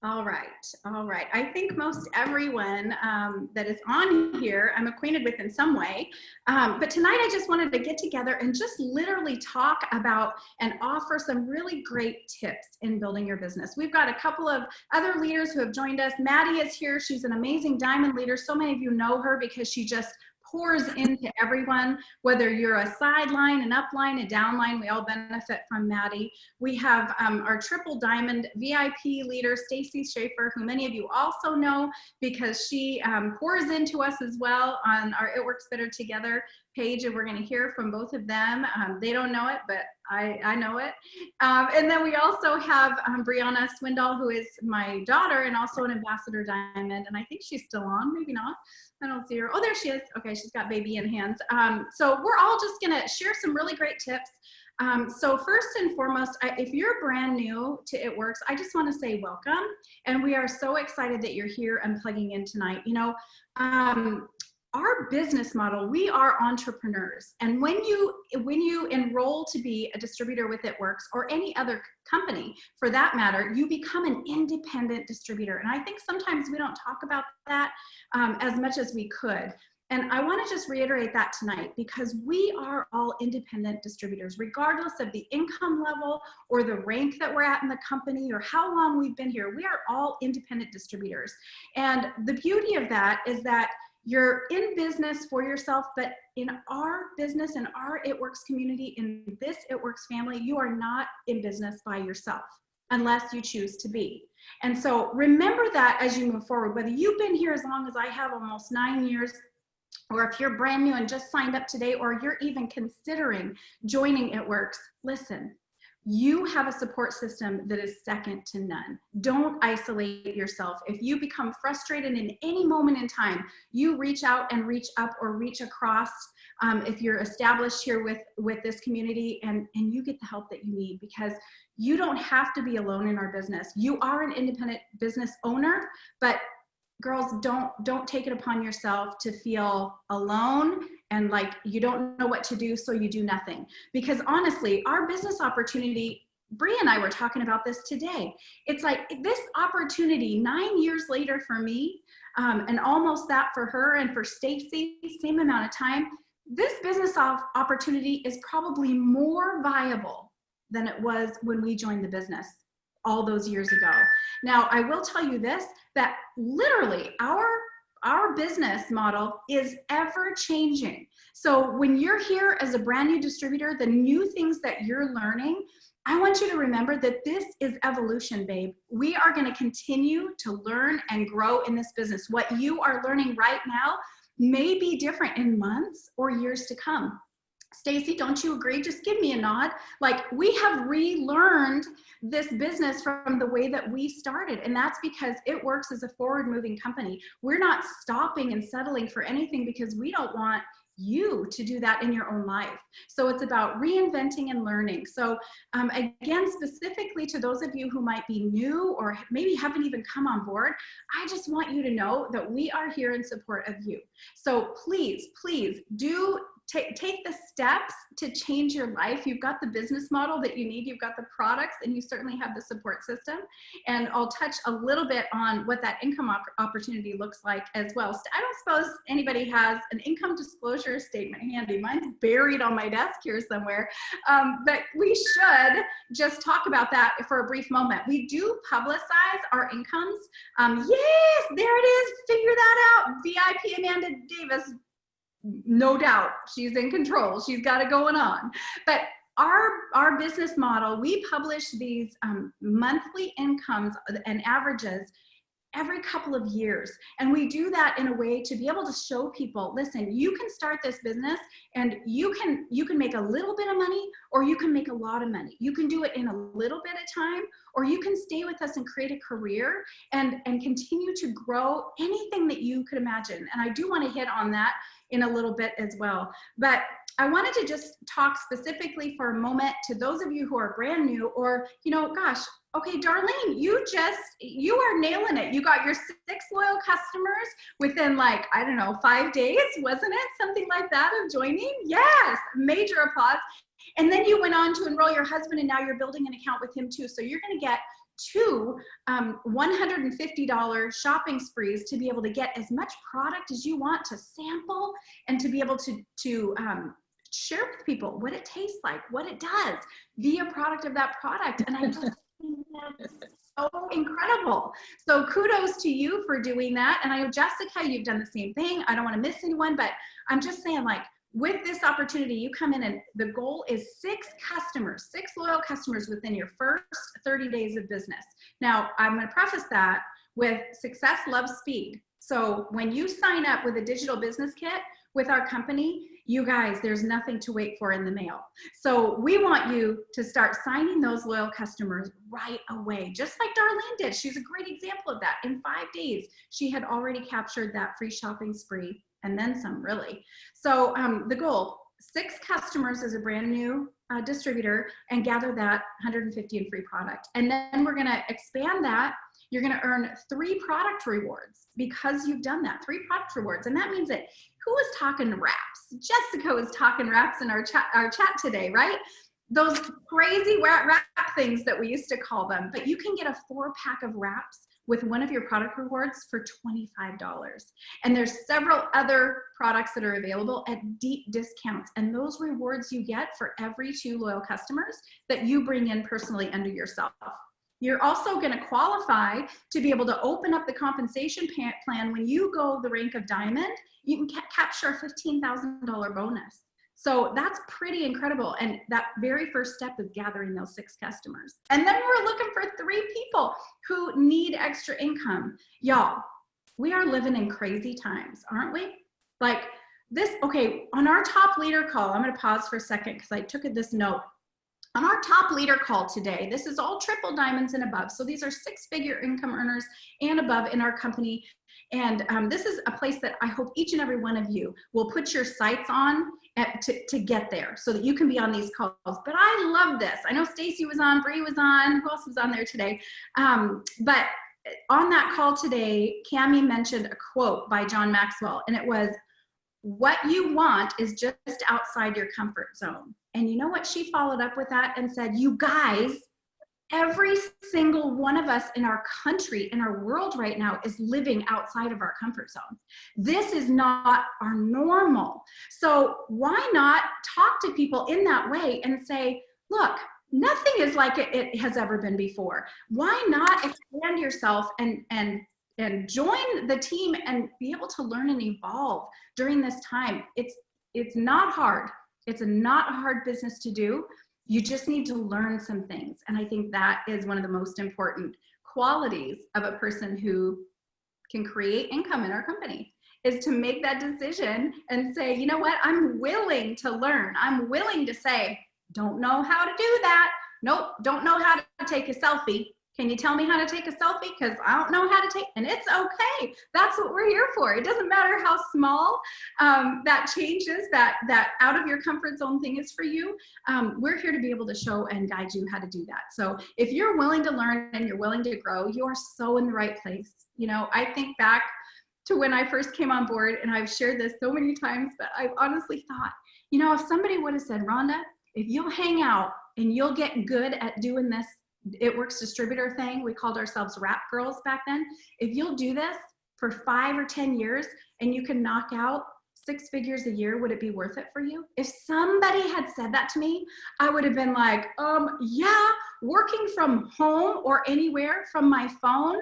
All right, all right. I think most everyone that is on here I'm acquainted with in some way, but tonight I just wanted to get together and just literally talk about and offer some really great tips in building your business. We've got a couple of other leaders who have joined us. Maddie is here. She's an amazing diamond leader. So many of you know her because she just pours into everyone, whether you're a sideline, an upline, a downline, we all benefit from Maddie. We have our triple diamond VIP leader, Stacy Schaefer, who many of you also know because she pours into us as well on our It Works Better Together page, and we're going to hear from both of them. They don't know it, but I know it. And then we also have Brianna Swindoll, who is my daughter and also an ambassador diamond, and I think she's still on, maybe not. I don't see her. Oh, there she is. Okay, she's got baby in hands. So we're all just going to share some really great tips. So first and foremost, if you're brand new to It Works, I just want to say welcome. And we are so excited that you're here and plugging in tonight. You know, our business model, we are entrepreneurs. And when you enroll to be a distributor with It Works or any other company for that matter, you become an independent distributor. And I think sometimes we don't talk about that as much as we could. And I want to just reiterate that tonight because we are all independent distributors, regardless of the income level or the rank that we're at in the company or how long we've been here. We are all independent distributors. And the beauty of that is that you're in business for yourself, but in our business, in our It Works community, in this It Works family, you are not in business by yourself unless you choose to be. And so remember that as you move forward, whether you've been here as long as I have, almost 9 years, or if you're brand new and just signed up today, or you're even considering joining It Works, listen, you have a support system that is second to none. Don't isolate yourself. If you become frustrated in any moment in time, you reach out and reach up or reach across if you're established here with this community, and you get the help that you need, because you don't have to be alone in our business. You are an independent business owner, but girls, don't take it upon yourself to feel alone and like you don't know what to do, so you do nothing. Because honestly, our business opportunity, Bree and I were talking about this today. It's like this opportunity 9 years later for me, and almost that for her and for Stacy, same amount of time, this business opportunity is probably more viable than it was when we joined the business all those years ago. Now, I will tell you this, that literally our business model is ever changing. So when you're here as a brand new distributor, the new things that you're learning, I want you to remember that this is evolution, babe. We are going to continue to learn and grow in this business. What you are learning right now may be different in months or years to come. Stacy, don't you agree? Just give me a nod. Like, we have relearned this business from the way that we started. And that's because It Works as a forward-moving company. We're not stopping and settling for anything because we don't want you to do that in your own life. So it's about reinventing and learning. So again, specifically to those of you who might be new or maybe haven't even come on board, I just want you to know that we are here in support of you. So please, please do take the steps to change your life. You've got the business model that you need, you've got the products, and you certainly have the support system. And I'll touch a little bit on what that income opportunity looks like as well. I don't suppose anybody has an income disclosure statement handy. Mine's buried on my desk here somewhere. But we should just talk about that for a brief moment. We do publicize our incomes. Yes, there it is. Figure that out. VIP Amanda Davis. No doubt, she's in control. She's got it going on. But our business model, we publish these monthly incomes and averages every couple of years. And we do that in a way to be able to show people, listen, you can start this business and you can make a little bit of money, or you can make a lot of money. You can do it in a little bit of time, or you can stay with us and create a career and continue to grow anything that you could imagine. And I do want to hit on that in a little bit as well. But I wanted to just talk specifically for a moment to those of you who are brand new, or, you know, gosh, okay, Darlene, you are nailing it. You got your 6 loyal customers within, like, I don't know, 5 days, wasn't it? Something like that of joining. Yes, major applause. And then you went on to enroll your husband, and now you're building an account with him too. So you're going to get 2 $150 shopping sprees to be able to get as much product as you want to sample, and to be able to share with people what it tastes like, what it does, be a product of that product. And I just think that's so incredible. So kudos to you for doing that. And I know, Jessica, you've done the same thing. I don't want to miss anyone, but I'm just saying, like, with this opportunity, you come in and the goal is 6 customers, 6 loyal customers within your first 30 days of business. Now, I'm going to preface that with success loves speed. So when you sign up with a digital business kit with our company, you guys, there's nothing to wait for in the mail. So we want you to start signing those loyal customers right away, just like Darlene did. She's a great example of that. In 5 days, she had already captured that free shopping spree, and then some, really. So the goal, 6 customers as a brand new distributor, and gather that 150 in free product. And then we're gonna expand that. You're gonna earn 3 product rewards because you've done that, 3 product rewards. And that means that, who was talking wraps? Jessica was talking wraps in our chat today, right? Those crazy wrap things that we used to call them. But you can get a 4-pack of wraps with one of your product rewards for $25. And there's several other products that are available at deep discounts. And those rewards you get for every 2 loyal customers that you bring in personally under yourself. You're also going to qualify to be able to open up the compensation plan. When you go the rank of diamond, you can capture a $15,000 bonus. So that's pretty incredible. And that very first step is gathering those 6 customers. And then we're looking for 3 people who need extra income. Y'all, we are living in crazy times, aren't we? Like this, okay, on our top leader call, I'm going to pause for a second because I took this note. On our top leader call today, this is all triple diamonds and above. So these are 6-figure income earners and above in our company. And this is a place that I hope each and every one of you will put your sights on to get there, so that you can be on these calls. But I love this. I know Stacy was on, Bree was on, who else was on there today? But on that call today, Cammie mentioned a quote by John Maxwell, and it was, "What you want is just outside your comfort zone." And you know what? She followed up with that and said, you guys, every single one of us in our country, in our world right now, is living outside of our comfort zone. This is not our normal. So why not talk to people in that way and say, look, nothing is like it has ever been before. Why not expand yourself and join the team and be able to learn and evolve during this time? It's not hard. It's not a hard business to do. You just need to learn some things. And I think that is one of the most important qualities of a person who can create income in our company, is to make that decision and say, you know what, I'm willing to learn. I'm willing to say, don't know how to do that. Nope, don't know how to take a selfie. Can you tell me how to take a selfie? Because I don't know how to take, and it's okay. That's what we're here for. It doesn't matter how small that changes, that out of your comfort zone thing is for you. We're here to be able to show and guide you how to do that. So if you're willing to learn and you're willing to grow, you are so in the right place. You know, I think back to when I first came on board, and I've shared this so many times, but I've honestly thought, you know, if somebody would have said, Rhonda, if you'll hang out and you'll get good at doing this It Works distributor thing, we called ourselves Wrap Girls back then. If you'll do this for 5 or 10 years and you can knock out 6 figures a year, would it be worth it for you? If somebody had said that to me, I would have been like, yeah, working from home or anywhere from my phone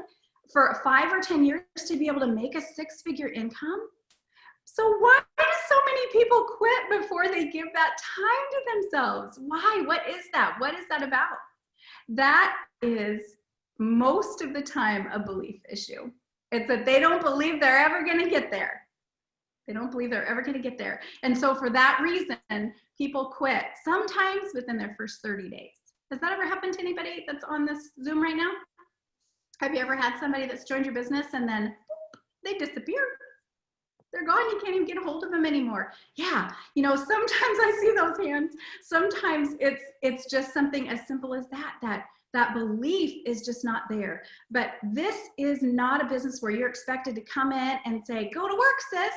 for 5 or 10 years to be able to make a 6-figure income. So why do so many people quit before they give that time to themselves? Why? What is that? What is that about? That is most of the time a belief issue. It's that they don't believe they're ever going to get there. They don't believe they're ever going to get there. And so for that reason, people quit, sometimes within their first 30 days. Has that ever happened to anybody that's on this Zoom right now? Have you ever had somebody that's joined your business and then they disappear? They're gone. You can't even get a hold of them anymore. Yeah, you know, sometimes I see those hands. Sometimes it's just something as simple as that belief is just not there. But this is not a business where you're expected to come in and say, go to work, sis.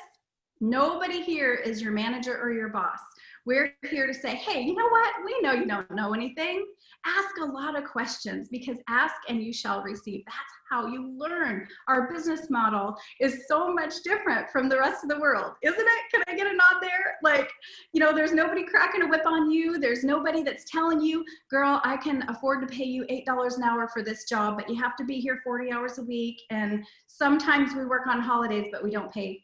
Nobody here is your manager or your boss. We're here to say, hey, you know what? We know you don't know anything. Ask a lot of questions, because ask and you shall receive. That's how you learn. Our business model is so much different from the rest of the world, isn't it? Can I get a nod there? Like, you know, there's nobody cracking a whip on you. There's nobody that's telling you, girl, I can afford to pay you $8 an hour for this job, but you have to be here 40 hours a week. And sometimes we work on holidays, but we don't pay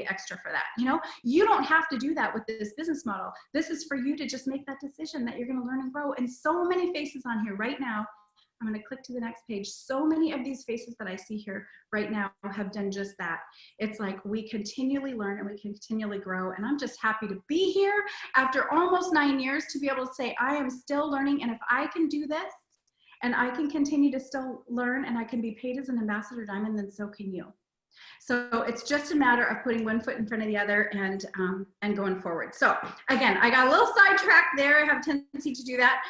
extra for that. You know, you don't have to do that with this business model. This is for you to just make that decision that you're going to learn and grow. And so many faces on here right now, I'm going to click to the next page. So many of these faces that I see here right now have done just that. It's like we continually learn and we continually grow. And I'm just happy to be here after almost 9 years to be able to say, I am still learning. And if I can do this and I can continue to still learn and I can be paid as an Ambassador Diamond, then so can you. So it's just a matter of putting one foot in front of the other and going forward. So again, I got a little sidetracked there. I have a tendency to do that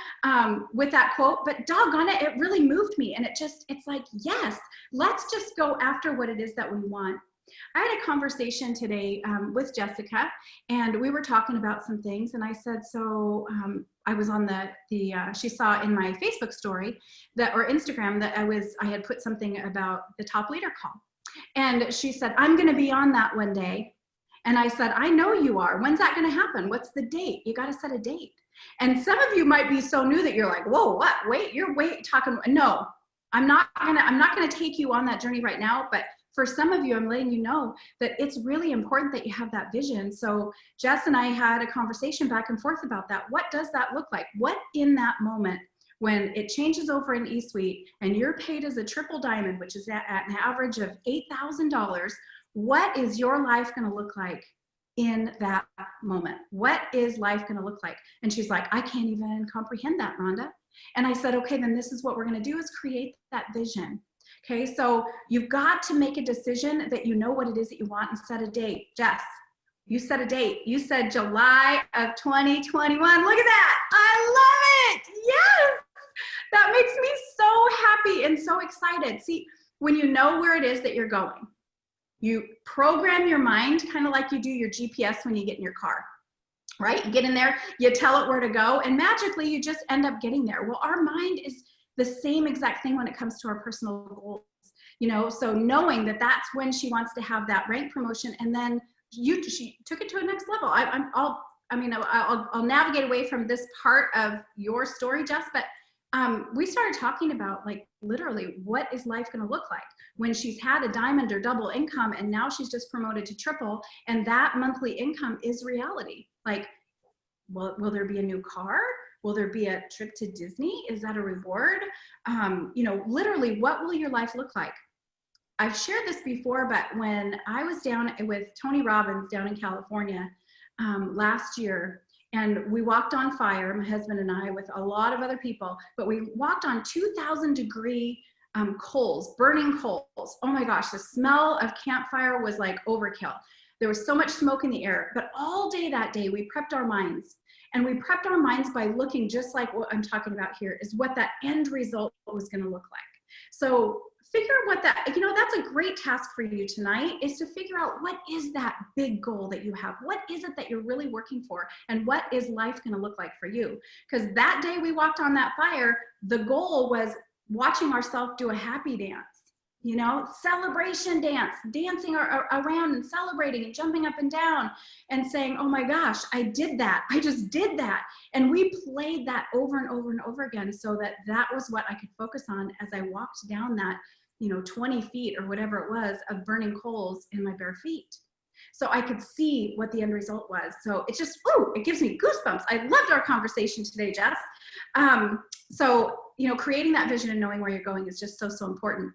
with that quote, but doggone it, it really moved me. And it's like, yes, let's just go after what it is that we want. I had a conversation today with Jessica, and we were talking about some things. And I said, so I was on she saw in my Facebook story or Instagram that I had put something about the top leader call. And she said, I'm going to be on that one day. And I said, I know you are. When's that going to happen? What's the date? You got to set a date. And some of you might be so new that you're like, whoa, what? Wait, talking. No, I'm not going to take you on that journey right now. But for some of you, I'm letting you know that it's really important that you have that vision. So Jess and I had a conversation back and forth about that. What does that look like? What in that moment, when it changes over in eSuite and you're paid as a triple diamond, which is at an average of $8,000, what is your life going to look like in that moment? What is life going to look like? And she's like, I can't even comprehend that, Rhonda. And I said, okay, then this is what we're going to do, is create that vision. Okay, so you've got to make a decision that you know what it is that you want and set a date. Jess, you set a date. You said July of 2021. Look at that. I love it. Yes. That makes me so happy and so excited. See, when you know where it is that you're going, you program your mind kind of like you do your GPS when you get in your car, right? You get in there, you tell it where to go, and magically you just end up getting there. Well, our mind is the same exact thing when it comes to our personal goals, you know, so knowing that that's when she wants to have that rank promotion, and then she took it to a next level. I'll navigate away from this part of your story, Jess, but we started talking about, like, literally what is life going to look like when she's had a diamond or double income and now she's just promoted to triple, and that monthly income is reality. Like, will there be a new car? Will there be a trip to Disney? Is that a reward? You know, literally, what will your life look like? I've shared this before, but when I was down with Tony Robbins down in California last year, and we walked on fire, my husband and I, with a lot of other people, but we walked on 2,000-degree coals, burning coals. Oh my gosh, the smell of campfire was like overkill. There was so much smoke in the air, but all day that day, we prepped our minds. And we prepped our minds by looking just like what I'm talking about here, is what that end result was going to look like. So figure what that, you know, that's a great task for you tonight, is to figure out what is that big goal that you have. What is it that you're really working for? And what is life going to look like for you? Because that day we walked on that fire, the goal was watching ourselves do a happy dance. You know, celebration dance, dancing around and celebrating and jumping up and down and saying, oh my gosh, I did that. I just did that. And we played that over and over and over again, so that that was what I could focus on as I walked down that, you know, 20 feet or whatever it was of burning coals in my bare feet. So I could see what the end result was. So it just, it gives me goosebumps. I loved our conversation today, Jess. So, you know, creating that vision and knowing where you're going is just so, so important.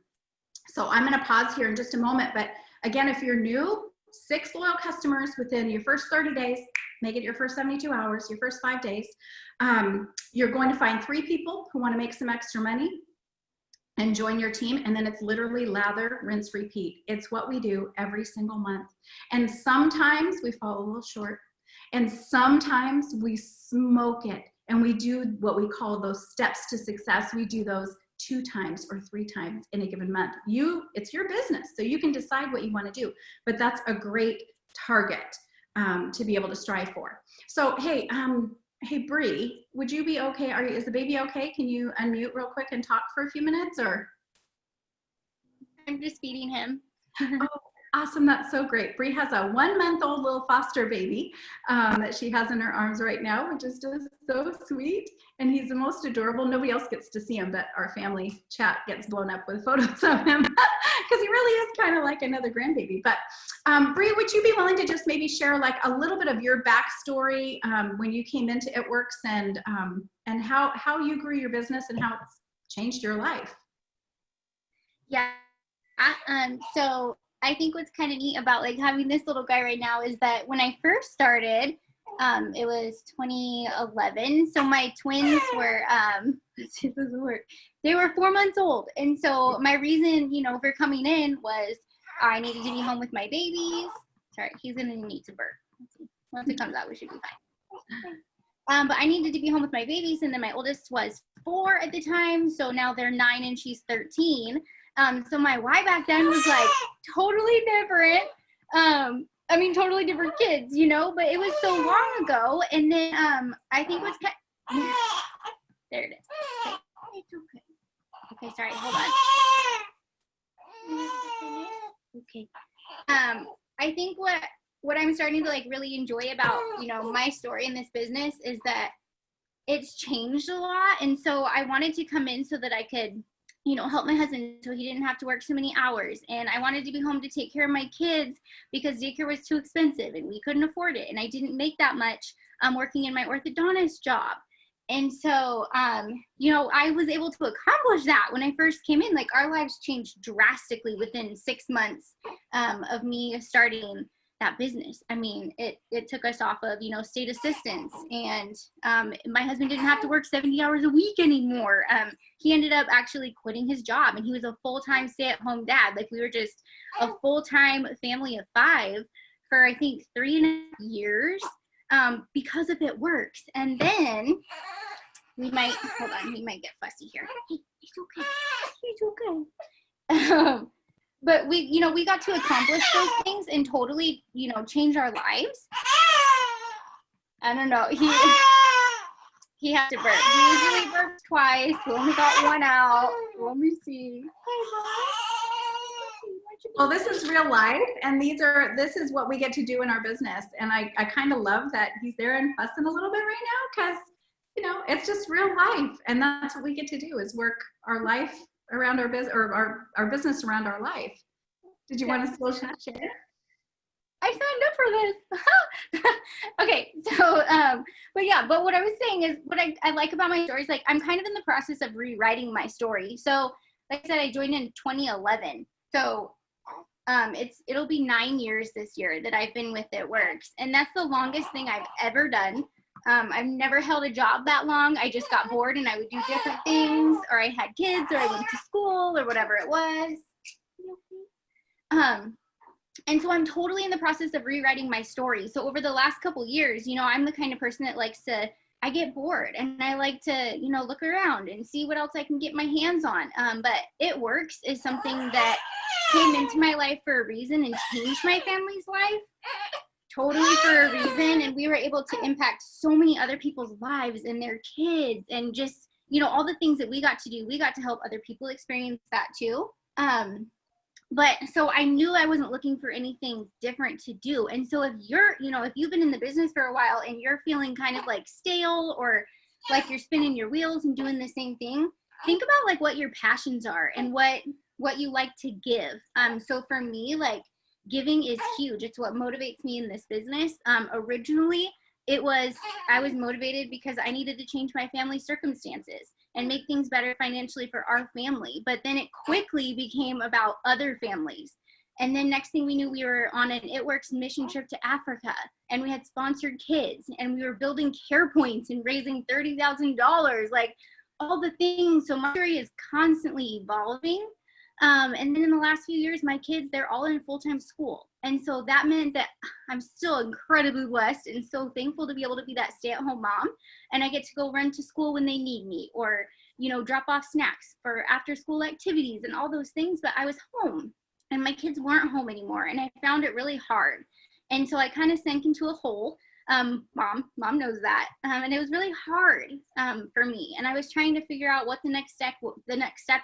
So I'm going to pause here in just a moment. But again, if you're new, 6 loyal customers within your first 30 days, make it your first 72 hours, your first 5 days. You're going to find 3 people who want to make some extra money. and join your team. And then it's literally lather, rinse, repeat. It's what we do every single month. And sometimes we fall a little short, and sometimes we smoke it, and we do what we call those steps to success. We do those 2 times or 3 times in a given month. It's your business, so you can decide what you want to do, but that's a great target to be able to strive for. So, hey, Bree, would you be okay? Is the baby okay? Can you unmute real quick and talk for a few minutes, or? I'm just feeding him. Oh, awesome. That's so great. Bree has a 1-month-old little foster baby that she has in her arms right now, which is just so sweet. And he's the most adorable. Nobody else gets to see him, but our family chat gets blown up with photos of him because he really is kind of like another grandbaby. But Bree, would you be willing to just maybe share like a little bit of your backstory when you came into It Works, and how you grew your business and how it's changed your life? Yeah. So I think what's kind of neat about like having this little guy right now is that when I first started, it was 2011. So my twins were, this doesn't work. They were 4 months old. And so my reason, for coming in was I needed to be home with my babies. Sorry, he's going to need to burp. Let's see. Once it comes out, we should be fine. But I needed to be home with my babies. And then my oldest was 4 at the time. So now they're 9 and she's 13. So my why back then was like totally different. Totally different kids, but it was so long ago. And then I think what's there it is. Okay. It's okay. Okay, sorry, hold on. Okay. I think what I'm starting to like really enjoy about, my story in this business is that it's changed a lot. And so I wanted to come in so that I could help my husband so he didn't have to work so many hours. And I wanted to be home to take care of my kids because daycare was too expensive and we couldn't afford it. And I didn't make that much working in my orthodontist job. And so, I was able to accomplish that when I first came in. Like our lives changed drastically within 6 months of me starting that business. It took us off of, state assistance, and my husband didn't have to work 70 hours a week anymore. He ended up actually quitting his job, and he was a full-time stay-at-home dad. Like we were just a full-time family of 5 for I think 3.5 years because of It Works. And then he might get fussy here. He's okay. But we got to accomplish those things and totally, change our lives. I don't know. He had to burp. He usually burps twice. We only got 1 out. Let me see. Well, this is real life, and this is what we get to do in our business. And I kind of love that he's there and fussing a little bit right now because, it's just real life. And that's what we get to do is work our life around our business, or our business around our life. Did you want to still share? I signed up for this. Okay, so but what I was saying is what I like about my story is like I'm kind of in the process of rewriting my story. So like I said, I joined in 2011. So it'll be 9 years this year that I've been with It Works, and that's the longest thing I've ever done. I've never held a job that long. I just got bored and I would do different things, or I had kids, or I went to school, or whatever it was. And so I'm totally in the process of rewriting my story. So over the last couple years, I'm the kind of person that I get bored and I like to, look around and see what else I can get my hands on. But It Works is something that came into my life for a reason and changed my family's life. Totally for a reason. And we were able to impact so many other people's lives and their kids, and just, all the things that we got to do. We got to help other people experience that too. But so I knew I wasn't looking for anything different to do. And so if if you've been in the business for a while and you're feeling kind of like stale, or like you're spinning your wheels and doing the same thing, think about like what your passions are and what you like to give. So for me, like giving is huge. It's what motivates me in this business. Originally, I was motivated because I needed to change my family's circumstances and make things better financially for our family. But then it quickly became about other families. And then next thing we knew, we were on an It Works mission trip to Africa, and we had sponsored kids, and we were building care points and raising $30,000, like all the things. So my story is constantly evolving. And then in the last few years, my kids, they're all in full-time school. And so that meant that I'm still incredibly blessed and so thankful to be able to be that stay-at-home mom. And I get to go run to school when they need me, or, you know, drop off snacks for after school activities and all those things. But I was home and my kids weren't home anymore. And I found it really hard. And so I kind of sank into a hole. Mom knows that. And it was really hard for me. And I was trying to figure out what the next step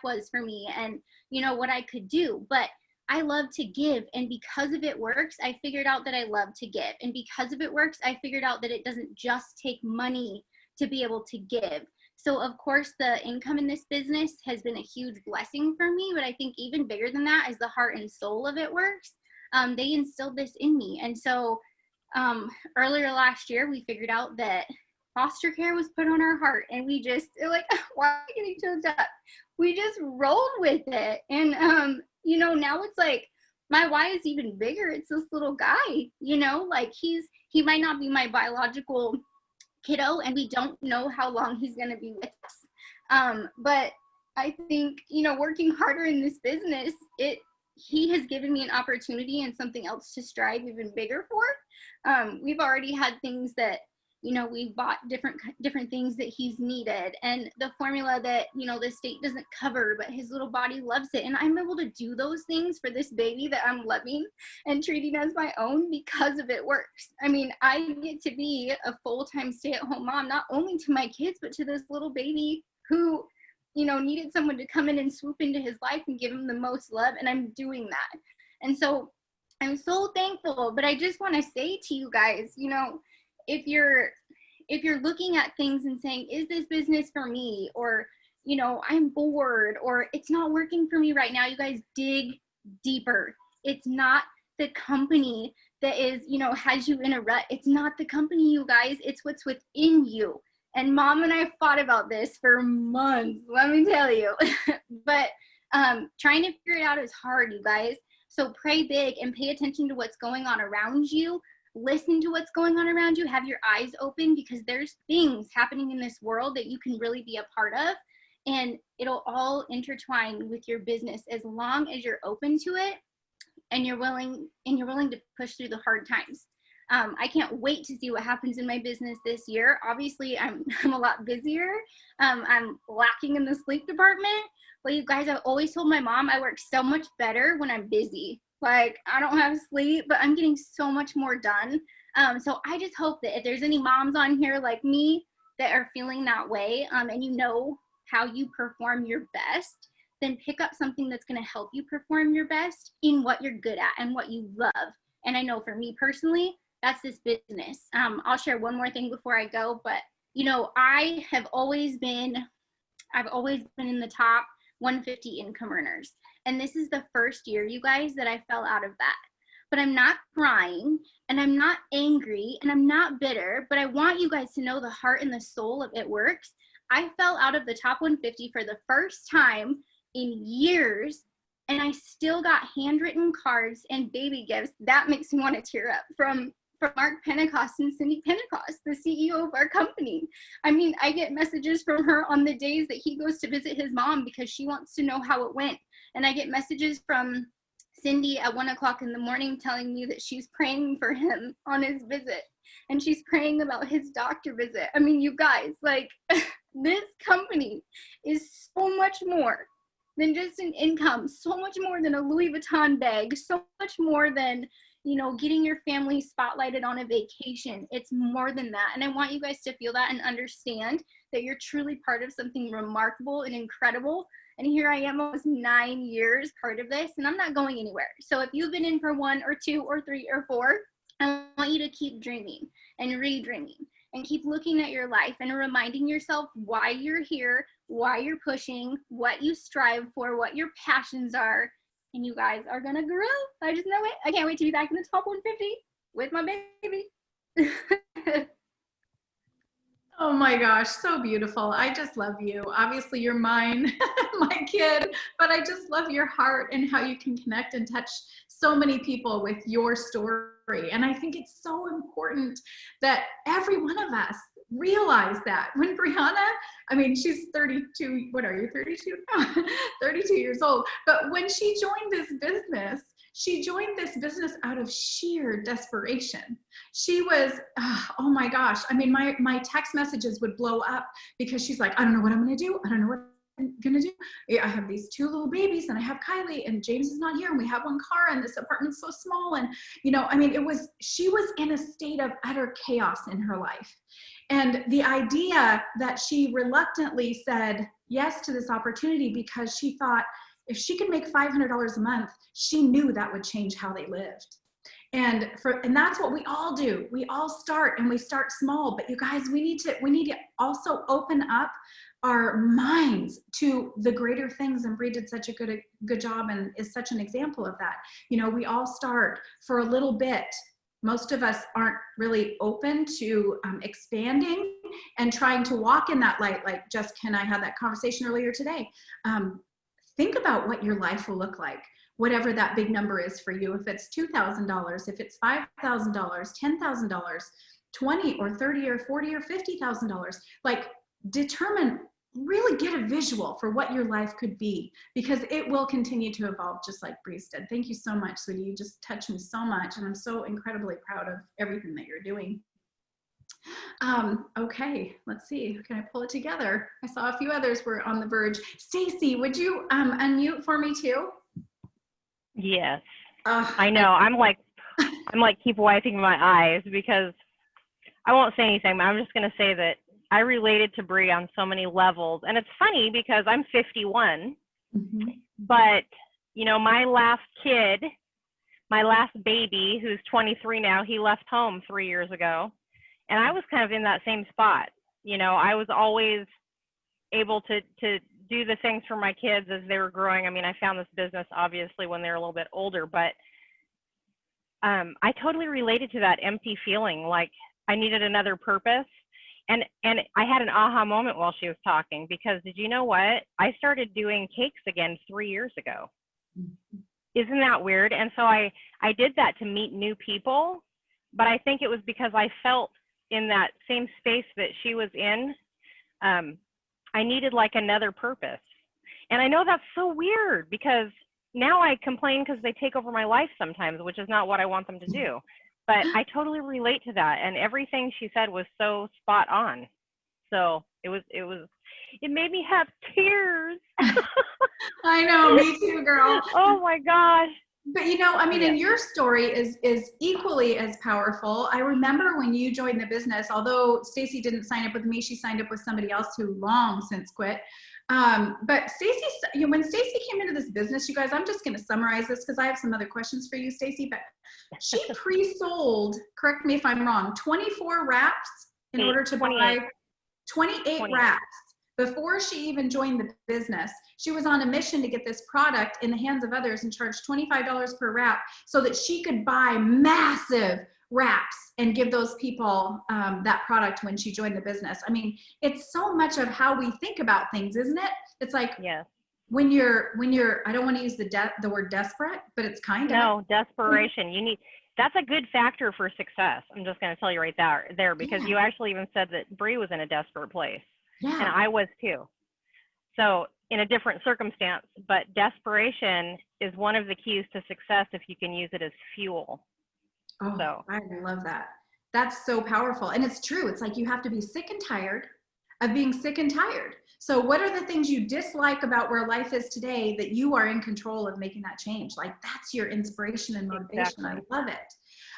was for me, and, you know, what I could do. But I love to give. And because of it works, I figured out that I love to give. And because of it works, I figured out that it doesn't just take money to be able to give. So of course, the income in this business has been a huge blessing for me. But I think even bigger than that is the heart and soul of It Works. They instilled this in me. And so earlier last year, we figured out that foster care was put on our heart, and we just like, why are we getting choked up? We just rolled with it. And, you know, now it's like, my why is even bigger. It's this little guy, you know, like he might not be my biological kiddo, and we don't know how long he's going to be with us. But I think, you know, working harder in this business, he has given me an opportunity and something else to strive even bigger for. We've already had things that, you know, we've bought different things that he's needed, and the formula that, you know, the state doesn't cover, but his little body loves it. And I'm able to do those things for this baby that I'm loving and treating as my own because of It Works. I mean, I get to be a full-time stay-at-home mom, not only to my kids, but to this little baby who, you know, needed someone to come in and swoop into his life and give him the most love. And I'm doing that. And so I'm so thankful. But I just want to say to you guys, you know, if you're looking at things and saying, is this business for me? Or, you know, I'm bored, or it's not working for me right now, you guys, dig deeper. It's not the company that is, you know, has you in a rut. It's not the company, you guys. It's what's within you. And Mom and I fought about this for months, let me tell you. But trying to figure it out is hard, you guys. So pray big and pay attention to what's going on around you. Listen to what's going on around you. Have your eyes open, because there's things happening in this world that you can really be a part of. And it'll all intertwine with your business as long as you're open to it and you're willing to push through the hard times. I can't wait to see what happens in my business this year. Obviously, I'm a lot busier. I'm lacking in the sleep department. But you guys, I've always told my mom I work so much better when I'm busy. Like, I don't have sleep, but I'm getting so much more done. So I just hope that if there's any moms on here like me that are feeling that way, and you know how you perform your best, then pick up something that's going to help you perform your best in what you're good at and what you love. And I know for me personally, that's this business. I'll share one more thing before I go, but you know, I've always been in the top 150 income earners. And this is the first year, you guys, that I fell out of that. But I'm not crying, and I'm not angry, and I'm not bitter, but I want you guys to know the heart and the soul of It Works. I fell out of the top 150 for the first time in years, and I still got handwritten cards and baby gifts. That makes me want to tear up, from Mark Pentecost and Cindy Pentecost, the CEO of our company. I mean, I get messages from her on the days that he goes to visit his mom because she wants to know how it went. And I get messages from Cindy at 1 o'clock in the morning telling me that she's praying for him on his visit. And she's praying about his doctor visit. I mean, you guys, like, this company is so much more than just an income, so much more than a Louis Vuitton bag, so much more than, you know, getting your family spotlighted on a vacation. It's more than that. And I want you guys to feel that and understand that you're truly part of something remarkable and incredible. And here I am, almost 9 years part of this, and I'm not going anywhere. So if you've been in for 1 or 2 or 3 or 4, I want you to keep dreaming and redreaming and keep looking at your life and reminding yourself why you're here, why you're pushing, what you strive for, what your passions are. And you guys are gonna grow. I just know it. I can't wait to be back in the top 150 with my baby. Oh my gosh, so beautiful. I just love you. Obviously, you're mine, my kid, but I just love your heart and how you can connect and touch so many people with your story. And I think it's so important that every one of us realize that when Brianna, I mean, she's 32, what are you, 32 now? 32 years old. But when she joined this business out of sheer desperation. She was, oh my gosh. I mean, my text messages would blow up because she's like, I don't know what I'm going to do. I don't know what I'm gonna do. I have these 2 little babies and I have Kylie and James is not here and we have 1 car and this apartment's so small. And, I mean, she was in a state of utter chaos in her life. And the idea that she reluctantly said yes to this opportunity because she thought if she could make $500 a month, she knew that would change how they lived. And that's what we all do. We all start and we start small, but you guys, we need to also open up our minds to the greater things. And Bree did such a good job and is such an example of that. We all start for a little bit. Most of us aren't really open to expanding and trying to walk in that light. Like Jessica and I had that conversation earlier today. Think about what your life will look like, whatever that big number is for you. If it's $2,000, if it's $5,000, $10,000, 20 or 30 or 40 or $50,000, like determine, really get a visual for what your life could be, because it will continue to evolve just like Bree did. Thank you so much, sweetie. You just touched me so much, and I'm so incredibly proud of everything that you're doing. Okay, let's see. Can I pull it together? I saw a few others were on the verge. Stacy, would you unmute for me too? Yes. I know. I'm like keep wiping my eyes because I won't say anything, but I'm just going to say that I related to Bree on so many levels. And it's funny because I'm 51, but my last kid, my last baby, who's 23 now, he left home 3 years ago. And I was kind of in that same spot. I was always able to do the things for my kids as they were growing. I mean, I found this business obviously when they were a little bit older, but I totally related to that empty feeling, like I needed another purpose. And I had an aha moment while she was talking, because did you know what? I started doing cakes again 3 years ago. Isn't that weird? And so I did that to meet new people, but I think it was because I felt in that same space that she was in. I needed like another purpose. And I know that's so weird because now I complain because they take over my life sometimes, which is not what I want them to do. But I totally relate to that. And everything she said was so spot on. So it made me have tears. I know, me too, girl. Oh my gosh. But I mean, and your story is equally as powerful. I remember when you joined the business, although Stacy didn't sign up with me, she signed up with somebody else who long since quit. But Stacy, when Stacy came into this business, you guys, I'm just going to summarize this because I have some other questions for you, Stacy, but she pre-sold, correct me if I'm wrong, 24 wraps in order to buy 28 wraps. Before she even joined the business, she was on a mission to get this product in the hands of others and charge $25 per wrap so that she could buy massive wraps and give those people that product when she joined the business. I mean, it's so much of how we think about things, isn't it? It's like, yes. When you're, I don't want to use the word desperate, but it's kind of. No, desperation. That's a good factor for success. I'm just going to tell you right there because you actually even said that Bree was in a desperate place. Yeah. And I was too. So in a different circumstance, but desperation is one of the keys to success if you can use it as fuel. Oh, so I love that. That's so powerful. And it's true. It's like you have to be sick and tired of being sick and tired. So what are the things you dislike about where life is today that you are in control of making that change? Like that's your inspiration and motivation. Exactly. I love it.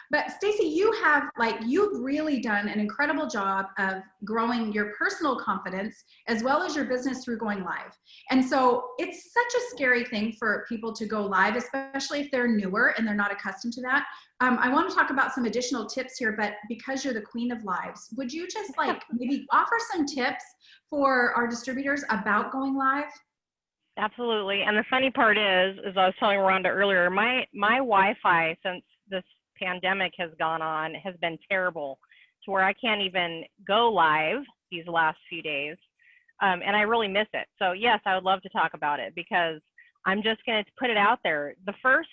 But Stacy, you've really done an incredible job of growing your personal confidence as well as your business through going live. And so it's such a scary thing for people to go live, especially if they're newer and they're not accustomed to that. I want to talk about some additional tips here, but because you're the queen of lives, would you just maybe offer some tips for our distributors about going live? Absolutely. And the funny part is, as I was telling Rhonda earlier, my Wi-Fi since this pandemic has gone on has been terrible to where I can't even go live these last few days. And I really miss it. So yes, I would love to talk about it because I'm just going to put it out there. The first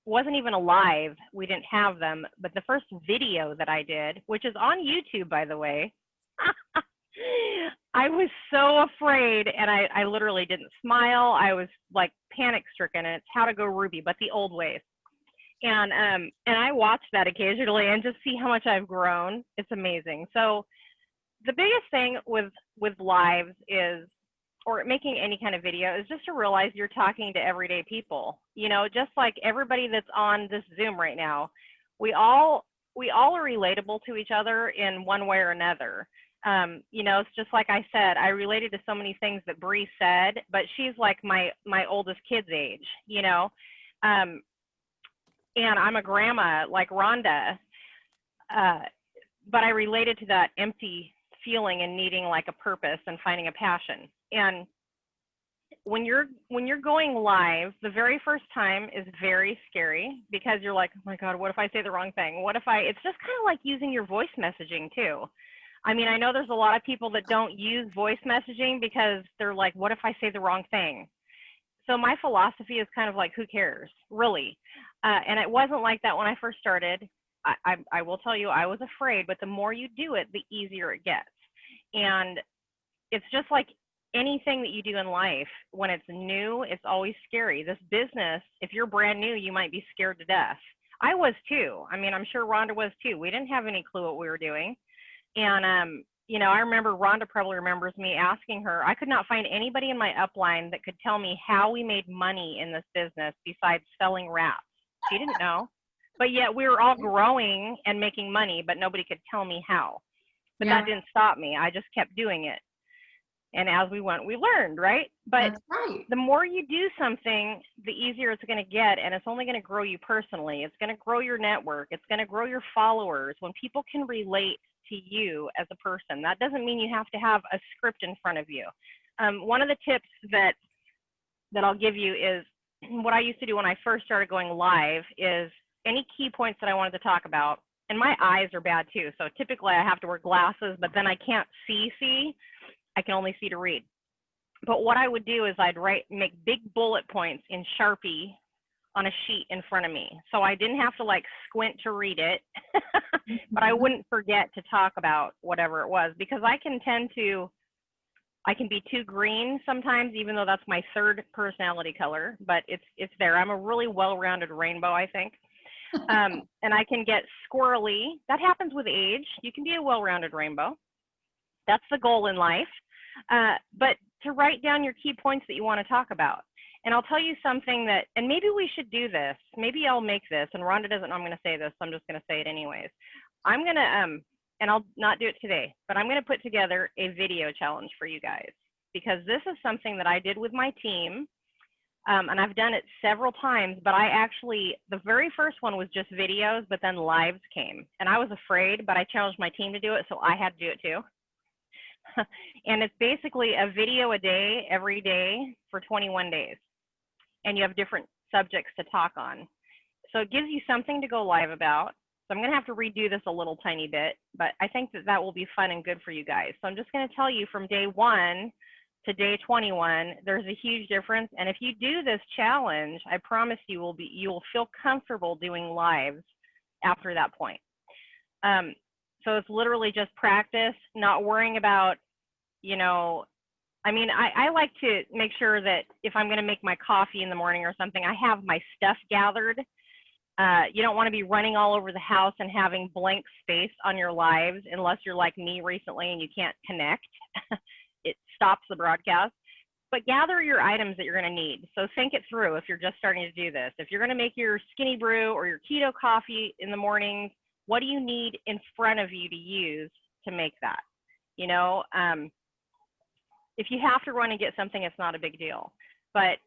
wasn't even a live. We didn't have them, but the first video that I did, which is on YouTube, by the way, I was so afraid, and I literally didn't smile. I was like panic stricken, and it's How to Go Ruby, but the old ways. And I watch that occasionally and just see how much I've grown. It's amazing. So the biggest thing with lives is, or making any kind of video, is just to realize you're talking to everyday people. You know, just like everybody that's on this Zoom right now, we all are relatable to each other in one way or another. You know, it's just like I said, I related to so many things that Bree said, but she's like my oldest kid's age, you know. And I'm a grandma like Rhonda, but I related to that empty feeling and needing like a purpose and finding a passion. And when you're going live, the very first time is very scary because you're like, oh my God, what if I say the wrong thing? What if it's just kind of like using your voice messaging too. I mean, I know there's a lot of people that don't use voice messaging because they're like, what if I say the wrong thing? So my philosophy is kind of like, who cares, really? And it wasn't like that when I first started. I will tell you, I was afraid, but the more you do it, the easier it gets. And it's just like anything that you do in life, when it's new, it's always scary. This business, if you're brand new, you might be scared to death. I was too. I mean, I'm sure Rhonda was too. We didn't have any clue what we were doing. And, you know, I remember Rhonda probably remembers me asking her, I could not find anybody in my upline that could tell me how we made money in this business besides selling wraps. She didn't know. But yet we were all growing and making money, but nobody could tell me how. But that didn't stop me. I just kept doing it. And as we went, we learned, right? But That's right. The more you do something, the easier it's going to get. And it's only going to grow you personally. It's going to grow your network. It's going to grow your followers. When people can relate to you as a person, that doesn't mean you have to have a script in front of you. One of the tips that I'll give you is what I used to do when I first started going live is any key points that I wanted to talk about. And my eyes are bad too. So typically I have to wear glasses, but then I can't see. I can only see to read. But what I would do is I'd make big bullet points in Sharpie on a sheet in front of me. So I didn't have to like squint to read it, but I wouldn't forget to talk about whatever it was, because I can be too green sometimes, even though that's my third personality color, but it's there. I'm a really well-rounded rainbow, I think. And I can get squirrely. That happens with age. You can be a well-rounded rainbow. That's the goal in life. But to write down your key points that you want to talk about. And I'll tell you something that, and maybe we should do this. Maybe I'll make this, and Rhonda doesn't know I'm going to say this, so I'm just going to say it anyways. I'm going to, and I'll not do it today, but I'm going to put together a video challenge for you guys, because this is something that I did with my team. And I've done it several times, but the very first one was just videos, but then lives came. And I was afraid, but I challenged my team to do it, so I had to do it too. And it's basically a video a day, every day for 21 days. And you have different subjects to talk on. So it gives you something to go live about. So I'm going to have to redo this a little tiny bit, but I think that will be fun and good for you guys. So I'm just going to tell you, from day 1 to day 21, there's a huge difference. And if you do this challenge, I promise you will feel comfortable doing lives after that point. So it's literally just practice, not worrying about, you know, I mean, I like to make sure that if I'm going to make my coffee in the morning or something, I have my stuff gathered. You don't want to be running all over the house and having blank space on your lives, unless you're like me recently and you can't connect. It stops the broadcast. But gather your items that you're going to need. So think it through if you're just starting to do this. If you're going to make your skinny brew or your keto coffee in the mornings, what do you need in front of you to use to make that? You know, if you have to run and get something, it's not a big deal. But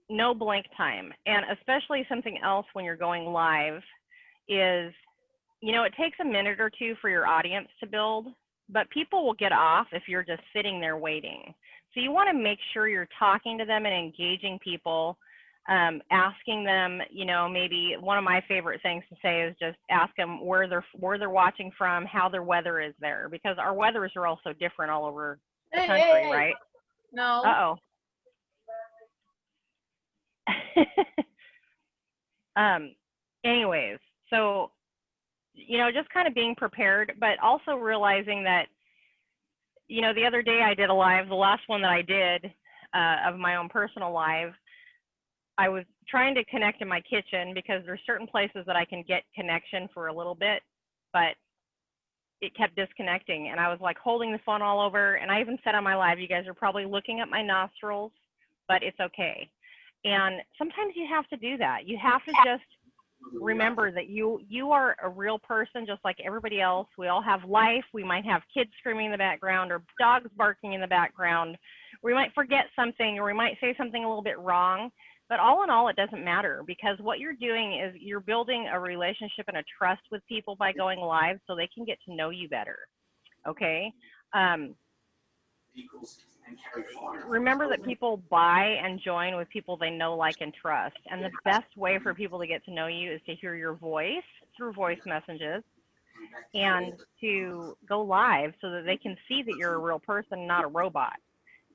no blank time. And especially something else when you're going live is, you know, it takes a minute or two for your audience to build, but people will get off if you're just sitting there waiting. So you want to make sure you're talking to them and engaging people, asking them, you know, maybe one of my favorite things to say is just ask them where they're watching from, how their weather is there, because our weathers are also different all over the country, right? No. Uh-oh. Anyways, so, you know, just kind of being prepared, but also realizing that you know, the other day I did a live, the last one that I did of my own personal live, I was trying to connect in my kitchen because there's certain places that I can get connection for a little bit, but it kept disconnecting. And I was like holding the phone all over. And I even said on my live, you guys are probably looking at my nostrils, but it's okay. And sometimes you have to do that. You have to just remember that you are a real person just like everybody else. We all have life. We might have kids screaming in the background or dogs barking in the background. We might forget something, or we might say something a little bit wrong. But all in all, it doesn't matter, because what you're doing is you're building a relationship and a trust with people by going live so they can get to know you better. Okay? Remember that people buy and join with people they know, like, and trust. And the best way for people to get to know you is to hear your voice through voice messages and to go live so that they can see that you're a real person, not a robot.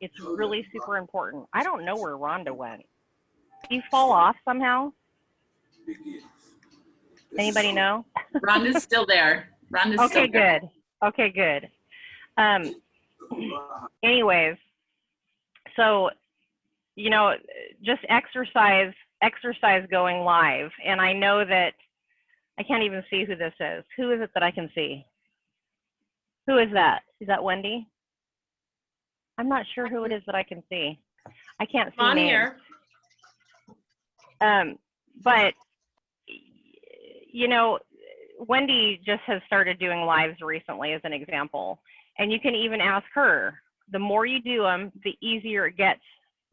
It's really super important. I don't know where Rhonda went. Did you fall off somehow? Anybody know? Rhonda's still there. Rhonda's okay, still there. Good. Okay, good. Anyways, so, you know, just exercise going live. And I know that I can't even see who this is. Who is it that I can see? Who is that? Is that Wendy? I'm not sure who it is that I can see. I can't see On names. here. But, you know, Wendy just has started doing lives recently as an example. And you can even ask her, the more you do them, the easier it gets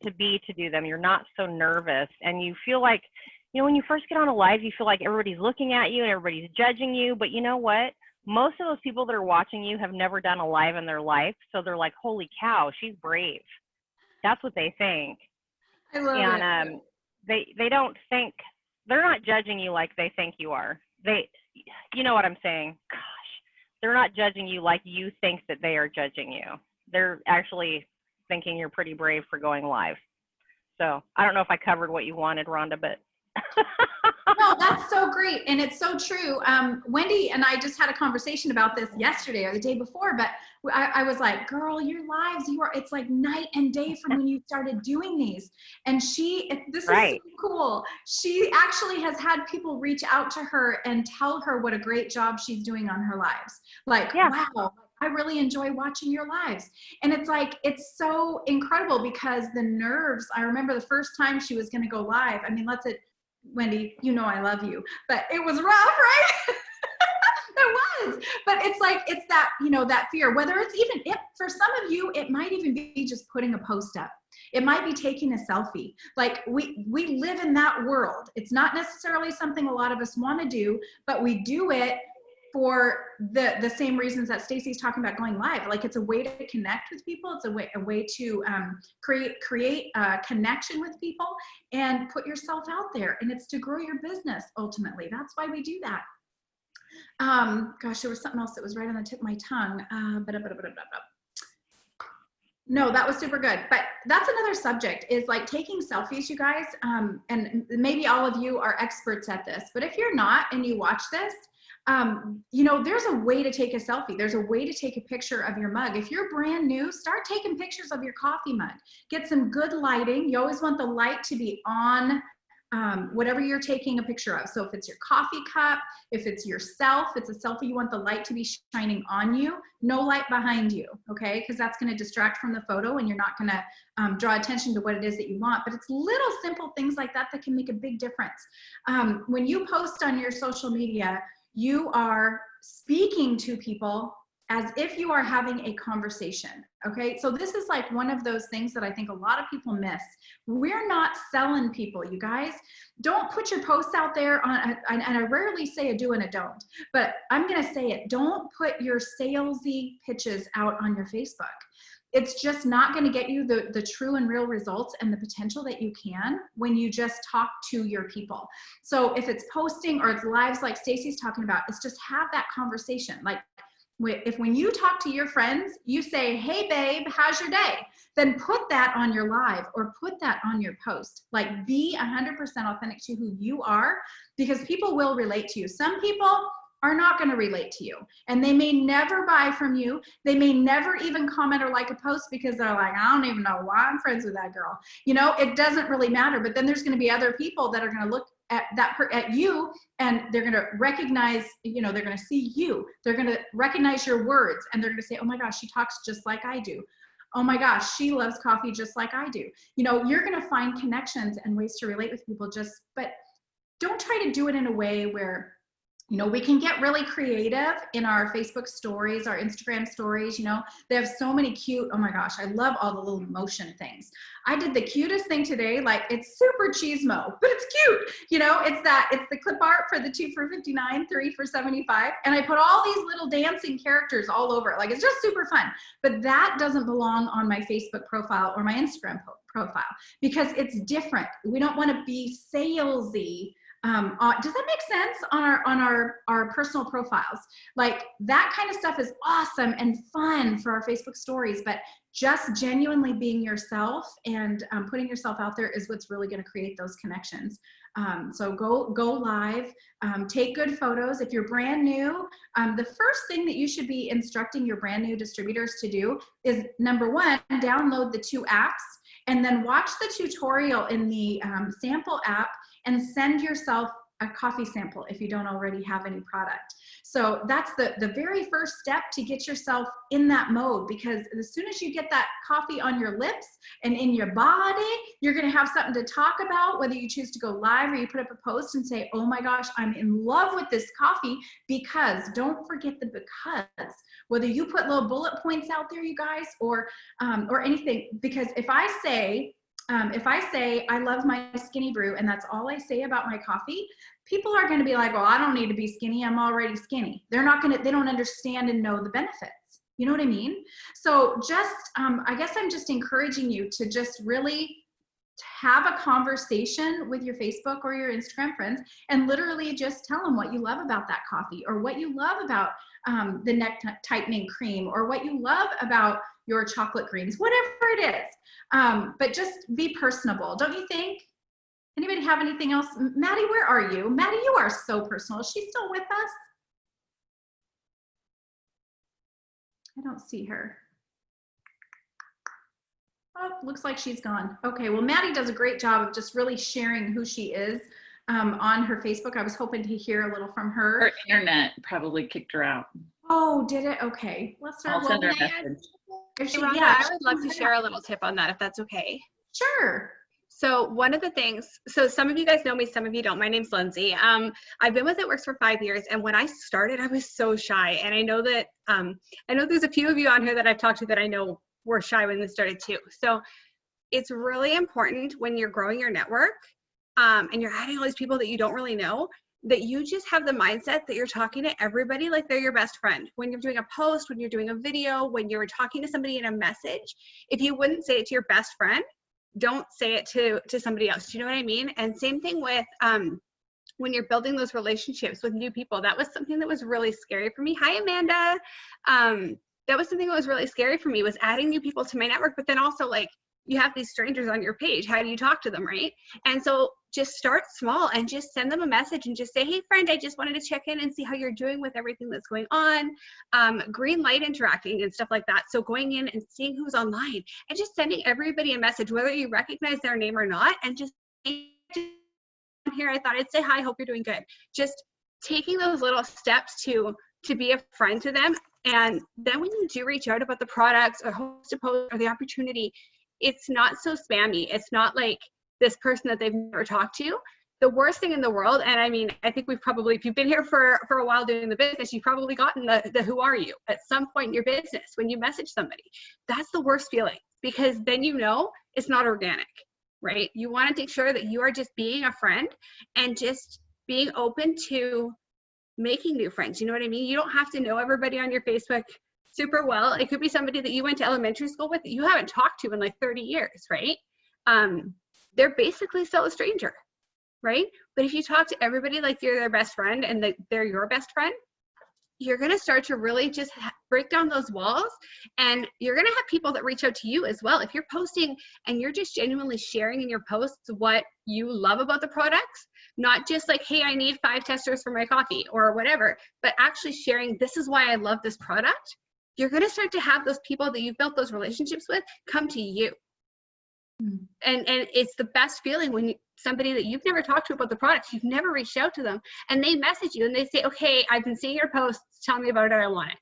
to do them. You're not so nervous. And you feel like, you know, when you first get on a live, you feel like everybody's looking at you and everybody's judging you. But you know what? Most of those people that are watching you have never done a live in their life. So they're like, holy cow, she's brave. That's what they think. I love it. They don't think, they're not judging you like they think you are. You know what I'm saying? Gosh, they're not judging you like you think that they are judging you. They're actually thinking you're pretty brave for going live. So I don't know if I covered what you wanted, Rhonda, but. No, that's so great. And it's so true. Wendy and I just had a conversation about this yesterday or the day before, but I was like, girl, your lives, it's like night and day from when you started doing these. And this is so cool. She actually has had people reach out to her and tell her what a great job she's doing on her lives. Like, wow, I really enjoy watching your lives. And it's like, it's so incredible because the nerves, I remember the first time she was going to go live. I mean, Wendy, you know I love you, but it was rough, right? It was, but it's like, it's that, you know, that fear, whether it's even, for some of you, it might even be just putting a post up. It might be taking a selfie. Like we live in that world. It's not necessarily something a lot of us want to do, but we do it for the same reasons that Stacy's talking about going live. Like it's a way to connect with people. It's a way to create a connection with people and put yourself out there. And it's to grow your business ultimately. That's why we do that. Gosh, there was something else that was right on the tip of my tongue. No, that was super good. But that's another subject, is like taking selfies, you guys. And maybe all of you are experts at this, but if you're not and you watch this, you know, there's a way to take a selfie. There's a way to take a picture of your mug. If you're brand new, start taking pictures of your coffee mug. Get some good lighting. You always want the light to be on whatever you're taking a picture of. So if it's your coffee cup, if it's yourself, it's a selfie, you want the light to be shining on you, no light behind you, okay? Because that's going to distract from the photo and you're not going to draw attention to what it is that you want. But it's little simple things like that that can make a big difference. When you post on your social media, you are speaking to people as if you are having a conversation, okay? So this is like one of those things that I think a lot of people miss. We're not selling people, you guys. Don't put your posts out there and I rarely say a do and a don't, but I'm gonna say it. Don't put your salesy pitches out on your Facebook. It's just not going to get you the true and real results and the potential that you can when you just talk to your people. So if it's posting or it's lives like Stacy's talking about, it's just have that conversation. Like when you talk to your friends, you say, hey babe, how's your day? Then put that on your live or put that on your post. Like be 100% authentic to who you are, because people will relate to you. Some people, are not going to relate to you. And they may never buy from you. They may never even comment or like a post because they're like, I don't even know why I'm friends with that girl. You know, it doesn't really matter. But then there's going to be other people that are going to look at at you, and they're going to recognize, you know, they're going to see you. They're going to recognize your words, and they're going to say, oh my gosh, she talks just like I do. Oh my gosh, she loves coffee just like I do. You know, you're going to find connections and ways to relate with people, but don't try to do it in a way where, you know, we can get really creative in our Facebook stories, our Instagram stories. You know, they have so many cute, oh my gosh, I love all the little motion things. I did the cutest thing today. Like, it's super cheesemo, but it's cute. You know, it's the clip art for the 2 for $59, 3 for $75. And I put all these little dancing characters all over it. Like, it's just super fun. But that doesn't belong on my Facebook profile or my Instagram profile because it's different. We don't want to be salesy. Does that make sense on our personal profiles? Like, that kind of stuff is awesome and fun for our Facebook stories, but just genuinely being yourself and putting yourself out there is what's really going to create those connections. So go live, take good photos. If you're brand new, the first thing that you should be instructing your brand new distributors to do is, number one, download the 2 apps and then watch the tutorial in the sample app and send yourself a coffee sample if you don't already have any product. So that's the very first step to get yourself in that mode, because as soon as you get that coffee on your lips and in your body, you're gonna have something to talk about, whether you choose to go live or you put up a post and say, oh my gosh, I'm in love with this coffee. Because don't forget the because. Whether you put little bullet points out there, you guys, or anything, because if I say I love my Skinny Brew and that's all I say about my coffee, people are going to be like, well, I don't need to be skinny. I'm already skinny. They don't understand and know the benefits. You know what I mean? So just, I guess I'm just encouraging you to just really have a conversation with your Facebook or your Instagram friends and literally just tell them what you love about that coffee, or what you love about the neck tightening cream, or what you love about your chocolate creams, whatever it is. But just be personable, don't you think? Anybody have anything else? Maddie, where are you? Maddie, you are so personal. Is she still with us? I don't see her. Oh, looks like she's gone. Okay, well, Maddie does a great job of just really sharing who she is on her Facebook. I was hoping to hear a little from her. Her internet probably kicked her out. Oh, did it? Okay. Let's start. I'll send her a message. Rhonda, I would love to share a little tip on that, if that's okay. Sure. So one of the things, so some of you guys know me, some of you don't. My name's Lindsay. I've been with It Works for 5 years, and when I started, I was so shy. And I know that there's a few of you on here that I've talked to that I know were shy when they started too. So it's really important when you're growing your network and you're adding all these people that you don't really know, that you just have the mindset that you're talking to everybody like they're your best friend. When you're doing a post, when you're doing a video, when you're talking to somebody in a message, if you wouldn't say it to your best friend, don't say it to somebody else. Do you know what I mean? And same thing with when you're building those relationships with new people. That was something that was really scary for me. Hi, Amanda. That was something that was really scary for me, was adding new people to my network, but then also, like, you have these strangers on your page. How do you talk to them, right? And so just start small and just send them a message and just say, hey, friend, I just wanted to check in and see how you're doing with everything that's going on. Green light interacting and stuff like that. So going in and seeing who's online and just sending everybody a message, whether you recognize their name or not, and just here, I thought I'd say hi, hope you're doing good. Just taking those little steps to be a friend to them. And then when you do reach out about the products or host a post or the opportunity, it's not so spammy. It's not like this person that they've never talked to. The worst thing in the world, and I mean, I think we've probably, if you've been here for a while doing the business, you've probably gotten the who are you at some point in your business when you message somebody. That's the worst feeling, because then you know it's not organic, right? You want to make sure that you are just being a friend and just being open to making new friends. You know what I mean? You don't have to know everybody on your Facebook super well. It could be somebody that you went to elementary school with that you haven't talked to in like 30 years, right? They're basically still a stranger, right? But if you talk to everybody like you're their best friend and that they're your best friend, you're going to start to really just break down those walls, and you're going to have people that reach out to you as well. If you're posting and you're just genuinely sharing in your posts what you love about the products, not just like, hey, I need 5 testers for my coffee or whatever, but actually sharing, this is why I love this product, you're going to start to have those people that you've built those relationships with come to you. And it's the best feeling when somebody that you've never talked to about the products, you've never reached out to them, and they message you and they say, okay, I've been seeing your posts, tell me about it, I want it.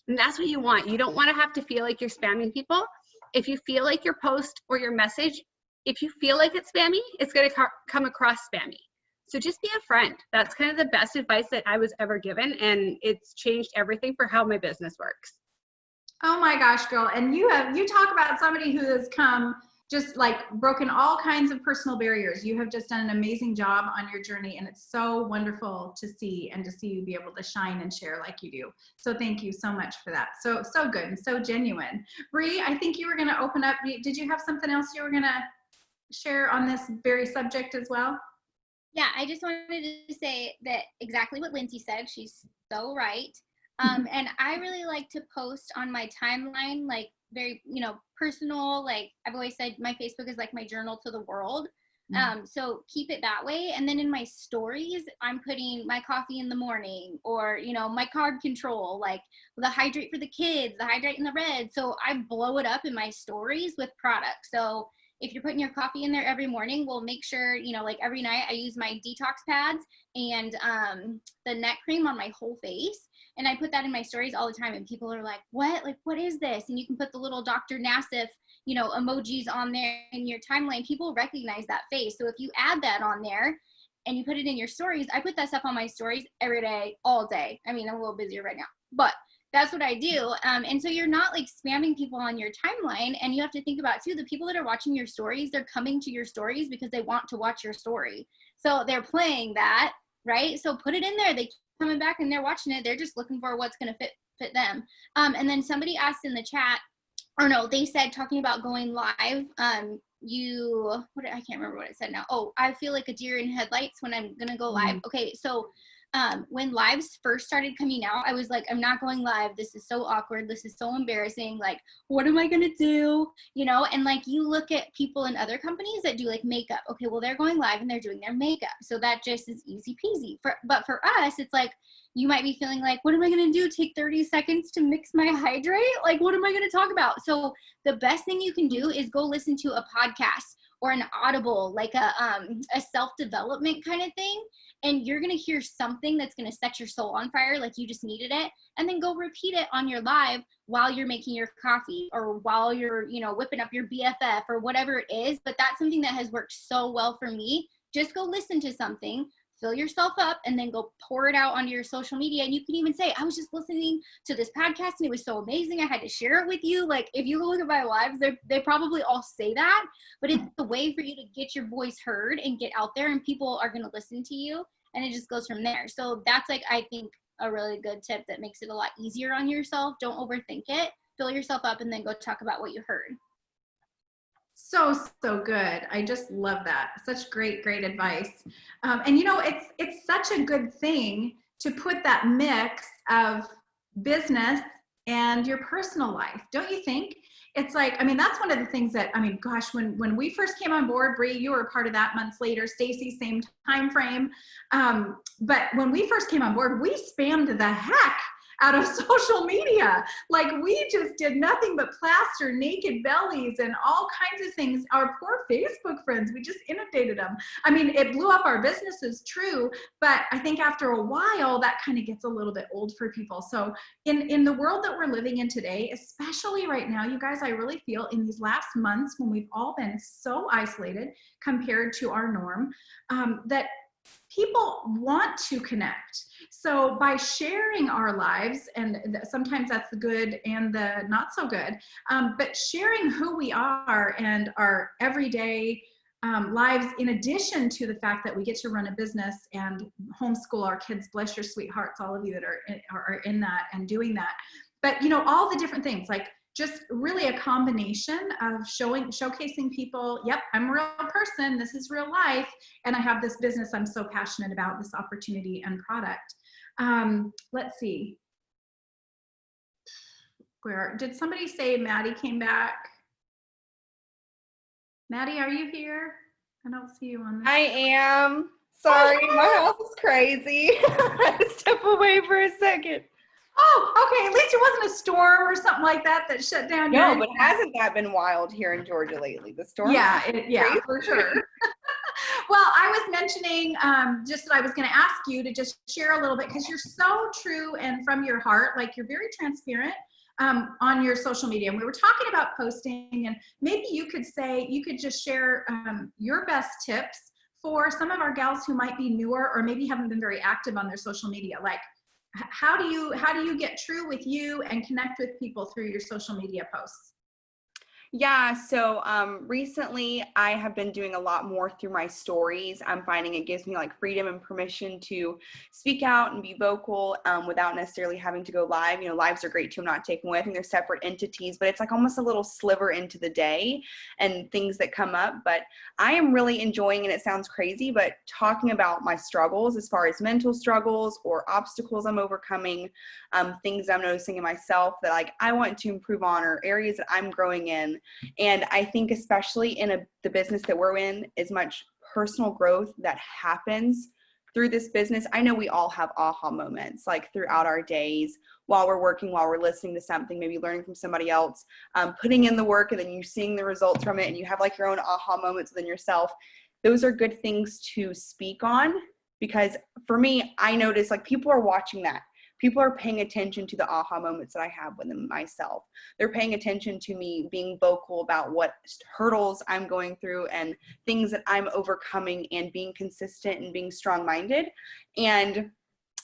And that's what you want. You don't want to have to feel like you're spamming people. If you feel like your post or your message, if you feel like it's spammy, it's going to come across spammy. So just be a friend. That's kind of the best advice that I was ever given, and it's changed everything for how my business works. Oh my gosh, girl. And you talk about somebody who has come just like broken all kinds of personal barriers. You have just done an amazing job on your journey, and it's so wonderful to see you be able to shine and share like you do. So thank you so much for that. So good and so genuine. Bree, I think you were going to open up. Did you have something else you were going to share on this very subject as well? Yeah, I just wanted to say that exactly what Lindsay said. She's so right. And I really like to post on my timeline, like very, personal. Like I've always said, my Facebook is like my journal to the world. So keep it that way. And then in my stories, I'm putting my coffee in the morning, or, my carb control, like the hydrate for the kids, the hydrate in the red. So I blow it up in my stories with products. So if you're putting your coffee in there every morning, we'll make sure, like every night I use my detox pads and the neck cream on my whole face. And I put that in my stories all the time, and people are like, what? Like, what is this? And you can put the little Dr. Nassif, emojis on there in your timeline. People recognize that face. So if you add that on there and you put it in your stories, I put that stuff on my stories every day, all day. I mean, I'm a little busier right now, but that's what I do. And so you're not like spamming people on your timeline. And you have to think about too, the people that are watching your stories, they're coming to your stories because they want to watch your story. So they're playing that, right? So put it in there. They keep coming back and they're watching it. They're just looking for what's going to fit them. And then somebody asked in the chat, or no, they said, talking about going live, I can't remember what it said now. Oh, I feel like a deer in headlights when I'm going to go live. Okay. So when lives first started coming out, I was like, I'm not going live. This is so awkward. This is so embarrassing. Like, what am I going to do? And like you look at people in other companies that do like makeup. Okay, well, they're going live and they're doing their makeup. So that just is easy peasy. But for us, it's like, you might be feeling like, what am I going to do? Take 30 seconds to mix my hydrate? Like, what am I going to talk about? So the best thing you can do is go listen to a podcast or an Audible, like a self-development kind of thing. And you're going to hear something that's going to set your soul on fire, like you just needed it. And then go repeat it on your live while you're making your coffee, or while you're, whipping up your BFF or whatever it is. But that's something that has worked so well for me. Just go listen to something, fill yourself up, and then go pour it out onto your social media. And you can even say, I was just listening to this podcast and it was so amazing, I had to share it with you. Like, if you look at my lives, they probably all say that, but it's a way for you to get your voice heard and get out there, and people are going to listen to you, and it just goes from there. So that's like, I think, a really good tip that makes it a lot easier on yourself. Don't overthink it. Fill yourself up and then go talk about what you heard. So good. I just love that. Such great advice. And it's such a good thing to put that mix of business and your personal life. Don't you think? It's like, that's one of the things that, gosh, when we first came on board, Bree, you were a part of that months later, Stacy, same time frame. But when we first came on board, we spammed the heck out of social media. Like, we just did nothing but plaster naked bellies and all kinds of things. Our poor Facebook friends, we just inundated them. It blew up our businesses, true, but I think after a while that kind of gets a little bit old for people. So in the world that we're living in today, especially right now, you guys, I really feel in these last months when we've all been so isolated compared to our norm, that people want to connect. So by sharing our lives, and sometimes that's the good and the not so good, but sharing who we are and our everyday lives, in addition to the fact that we get to run a business and homeschool our kids, bless your sweethearts, all of you that are in that and doing that. But all the different things, like just really a combination of showcasing people, yep, I'm a real person, this is real life, and I have this business I'm so passionate about, this opportunity and product. Let's see. Where did somebody say Maddie came back? Maddie, are you here? I don't see you on this. I am. Sorry, my house is crazy. I had to step away for a second. Oh, okay. At least it wasn't a storm or something like that that shut down your No, but hasn't that been wild here in Georgia lately? The storm? Yeah, for sure. Well, I was mentioning just that I was going to ask you to just share a little bit, because you're so true and from your heart, like you're very transparent on your social media. And we were talking about posting, and maybe you could just share your best tips for some of our gals who might be newer or maybe haven't been very active on their social media. Like, how do you get true with you and connect with people through your social media posts? Yeah, so recently I have been doing a lot more through my stories. I'm finding it gives me like freedom and permission to speak out and be vocal without necessarily having to go live. You know, lives are great too. I'm not taking away. I think they're separate entities, but it's like almost a little sliver into the day and things that come up. But I am really enjoying, and it sounds crazy, but talking about my struggles as far as mental struggles or obstacles I'm overcoming, things I'm noticing in myself that like I want to improve on, or areas that I'm growing in. And I think especially in the business that we're in, as much personal growth that happens through this business. I know we all have aha moments like throughout our days, while we're working, while we're listening to something, maybe learning from somebody else, putting in the work, and then you're seeing the results from it, and you have like your own aha moments within yourself. Those are good things to speak on, because for me, I notice like people are watching that. People are paying attention to the aha moments that I have within myself. They're paying attention to me being vocal about what hurdles I'm going through and things that I'm overcoming, and being consistent and being strong-minded. And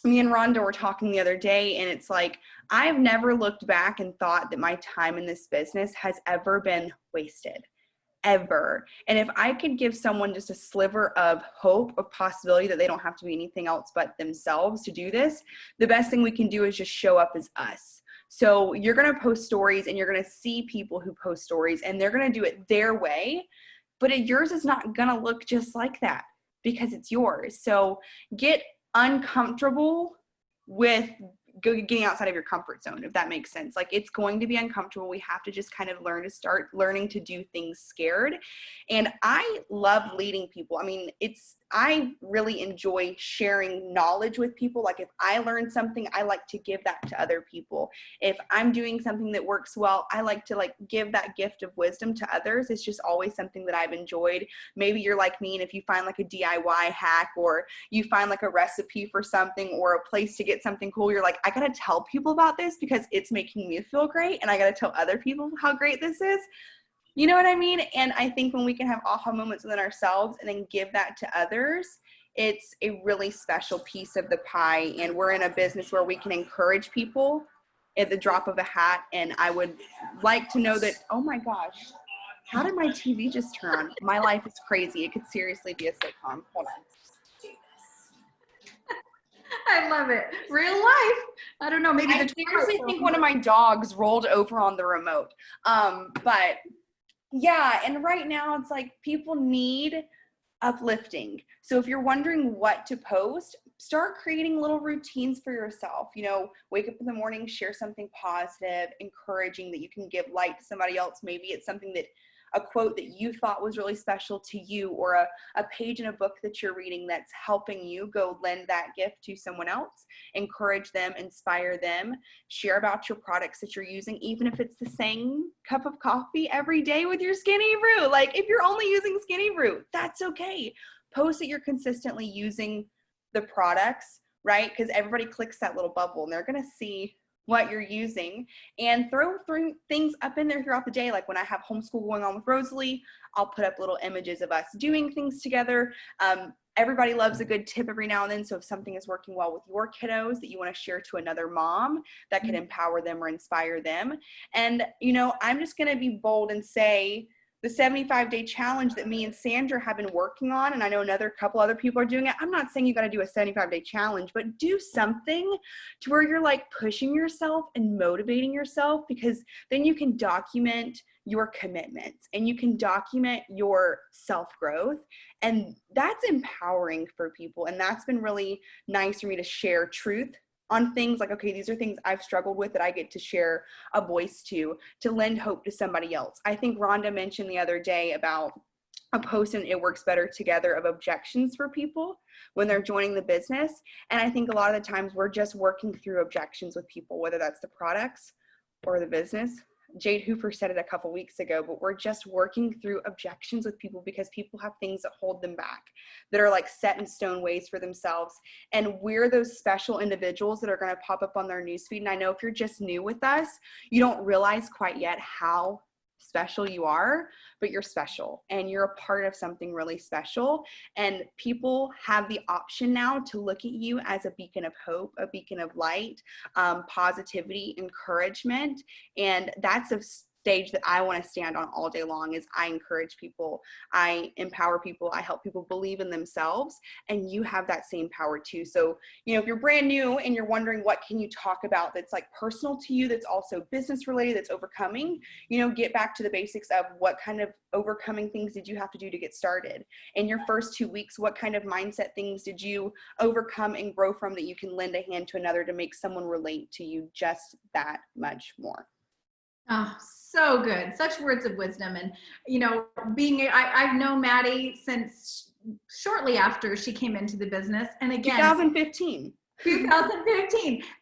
me and Rhonda were talking the other day, and it's like, I've never looked back and thought that my time in this business has ever been wasted. Ever. And if I could give someone just a sliver of hope, of possibility, that they don't have to be anything else but themselves to do this, the best thing we can do is just show up as us. So you're going to post stories, and you're going to see people who post stories, and they're going to do it their way, but yours is not going to look just like that because it's yours. So get uncomfortable with getting outside of your comfort zone, if that makes sense. Like, it's going to be uncomfortable. We have to just kind of start learning to do things scared. And I love leading people. I mean, I really enjoy sharing knowledge with people. Like, if I learn something, I like to give that to other people. If I'm doing something that works well, I like to give that gift of wisdom to others. It's just always something that I've enjoyed. Maybe you're like me, and if you find like a DIY hack, or you find like a recipe for something, or a place to get something cool, you're like, I gotta tell people about this because it's making me feel great, and I gotta tell other people how great this is. You know what I mean? And I think when we can have aha moments within ourselves and then give that to others, it's a really special piece of the pie. And we're in a business where we can encourage people at the drop of a hat. And I would like to know that, oh my gosh, how did my TV just turn on? My life is crazy. It could seriously be a sitcom. Hold on. I love it. Real life. I don't know. Maybe I seriously think one of my dogs rolled over on the remote. But yeah, and right now it's like people need uplifting. So if you're wondering what to post, start creating little routines for yourself. You know, wake up in the morning, share something positive, encouraging, that you can give light to somebody else. Maybe it's something that, a quote that you thought was really special to you, or a page in a book that you're reading that's helping you. Go lend that gift to someone else, encourage them, inspire them, share about your products that you're using, even if it's the same cup of coffee every day with your Skinny Brew. Like, if you're only using Skinny Brew, that's okay. Post that you're consistently using the products, right? Because everybody clicks that little bubble, and they're going to see what you're using, and throw things up in there throughout the day. Like when I have homeschool going on with Rosalie, I'll put up little images of us doing things together. Everybody loves a good tip every now and then. So if something is working well with your kiddos that you want to share to another mom, that could empower them or inspire them. And, you know, I'm just going to be bold and say, the 75-day challenge that me and Sandra have been working on, and I know another couple other people are doing it. I'm not saying you got to do a 75-day challenge, but do something to where you're like pushing yourself and motivating yourself, because then you can document your commitments and you can document your self-growth, and that's empowering for people. And that's been really nice for me to share truth on things like, okay, these are things I've struggled with that I get to share a voice to lend hope to somebody else. I think Rhonda mentioned the other day about a post in It Works Better Together of objections for people when they're joining the business. And I think a lot of the times we're just working through objections with people, whether that's the products or the business. Jade Hooper said it a couple weeks ago, but we're just working through objections with people because people have things that hold them back, that are like set in stone ways for themselves. And we're those special individuals that are going to pop up on their newsfeed. And I know if you're just new with us, you don't realize quite yet how special you are, but you're special and you're a part of something really special. And people have the option now to look at you as a beacon of hope, a beacon of light, positivity, encouragement. And that's a stage that I want to stand on all day long. Is I encourage people, I empower people, I help people believe in themselves, and you have that same power too. So, you know, if you're brand new and you're wondering what can you talk about that's like personal to you, that's also business related, that's overcoming, you know, get back to the basics of what kind of overcoming things did you have to do to get started. In your first 2 weeks, what kind of mindset things did you overcome and grow from that you can lend a hand to another to make someone relate to you just that much more. Oh, so good. Such words of wisdom. And, you know, I've known Maddie since shortly after she came into the business. And again, 2015,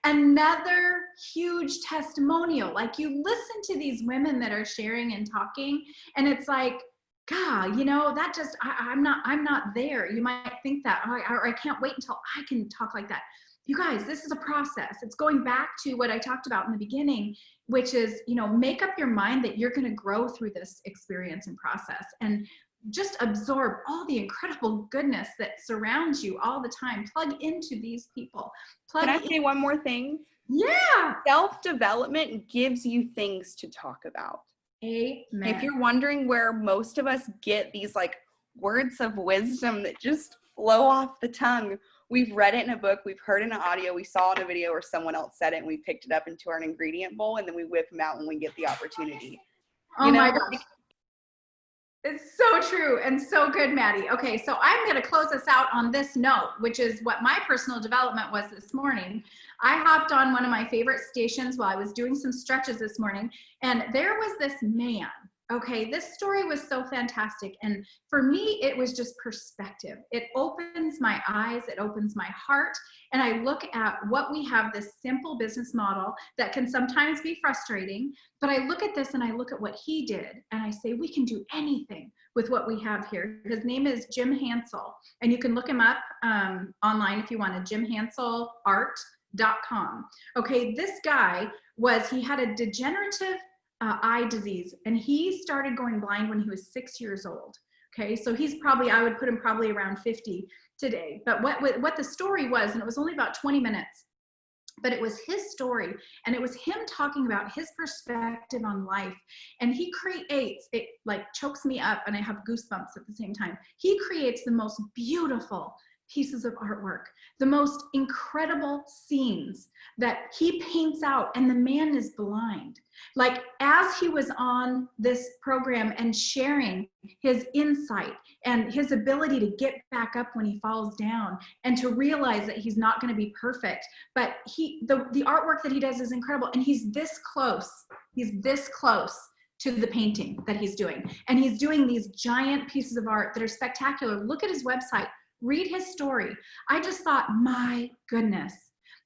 another huge testimonial. Like, you listen to these women that are sharing and talking, and it's like, God, you know, that just, I'm not there. You might think that, or I can't wait until I can talk like that. You guys, this is a process. It's going back to what I talked about in the beginning, which is, you know, make up your mind that you're going to grow through this experience and process, and just absorb all the incredible goodness that surrounds you all the time. Plug into these people. Can I say one more thing? Yeah. Self-development gives you things to talk about. Amen. If you're wondering where most of us get these like words of wisdom that just flow off the tongue, we've read it in a book, we've heard it in an audio, we saw it in a video, or someone else said it, and we picked it up into our ingredient bowl, and then we whip them out when we get the opportunity. Oh my gosh. It's so true and so good, Maddie. Okay, so I'm going to close us out on this note, which is what my personal development was this morning. I hopped on one of my favorite stations while I was doing some stretches this morning, and there was this man. Okay, this story was so fantastic. And for me, it was just perspective. It opens my eyes, it opens my heart. And I look at what we have, this simple business model that can sometimes be frustrating. But I look at this and I look at what he did, and I say, we can do anything with what we have here. His name is Jim Hansel. And you can look him up online if you want to, jimhanselart.com. Okay, this guy he had a degenerative eye disease, and he started going blind when he was 6 years old. Okay, so he's probably, I would put him probably around 50 today. But what the story was, and it was only about 20 minutes, but it was his story, and it was him talking about his perspective on life. And he creates, it like chokes me up and I have goosebumps at the same time. He creates the most beautiful pieces of artwork, the most incredible scenes that he paints out, and the man is blind. Like, as he was on this program and sharing his insight and his ability to get back up when he falls down, and to realize that he's not going to be perfect, but the artwork that he does is incredible, and he's this close to the painting that he's doing, and he's doing these giant pieces of art that are spectacular. Look at his website. Read his story. I just thought, my goodness,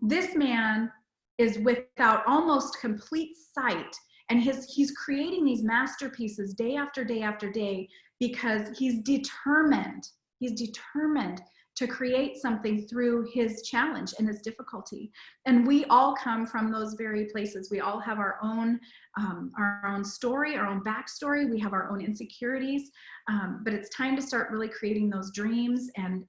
this man is without almost complete sight, and he's creating these masterpieces day after day after day because he's determined to create something through his challenge and his difficulty. And we all come from those very places. We all have our own story, our own backstory. We have our own insecurities, but it's time to start really creating those dreams and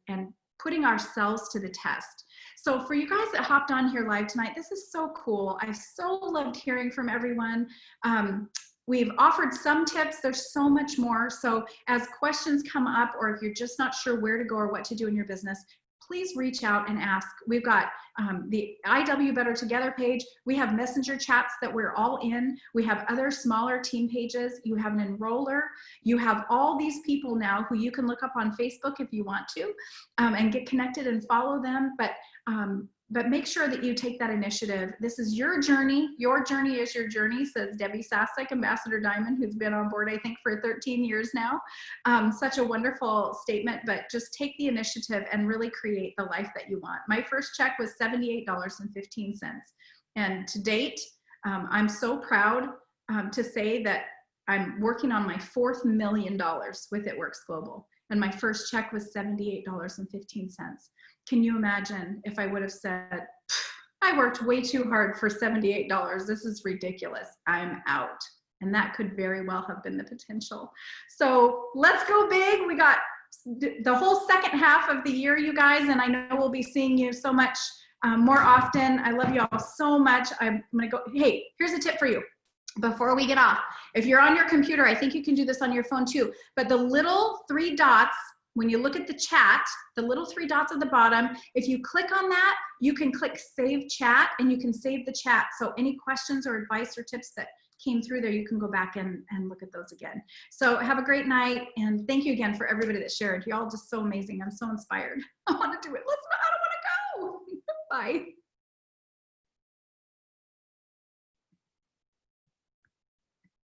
putting ourselves to the test. So for you guys that hopped on here live tonight, this is so cool. I so loved hearing from everyone. We've offered some tips. There's so much more. So as questions come up, or if you're just not sure where to go or what to do in your business, please reach out and ask. We've got the IW Better Together page. We have messenger chats that we're all in. We have other smaller team pages. You have an enroller. You have all these people now who you can look up on Facebook if you want to, and get connected and follow them. But but make sure that you take that initiative. This is your journey. Your journey is your journey, says Debbie Sasek, Ambassador Diamond, who's been on board, I think, for 13 years now. Such a wonderful statement, but just take the initiative and really create the life that you want. My first check was $78.15. And to date, I'm so proud to say that I'm working on my $4th million with It Works Global. And my first check was $78.15. Can you imagine if I would have said, I worked way too hard for $78. This is ridiculous. I'm out. And that could very well have been the potential. So let's go big. We got the whole second half of the year, you guys, and I know we'll be seeing you so much more often. I love you all so much. I'm going to go. Hey, here's a tip for you before we get off. If you're on your computer, I think you can do this on your phone too, but the little 3 dots, when you look at the chat, the little 3 dots at the bottom, if you click on that, you can click Save Chat and you can save the chat. So any questions or advice or tips that came through there, you can go back and look at those again. So have a great night, and thank you again for everybody that shared. You're all just so amazing. I'm so inspired. I want to do it. I don't want to go. Bye.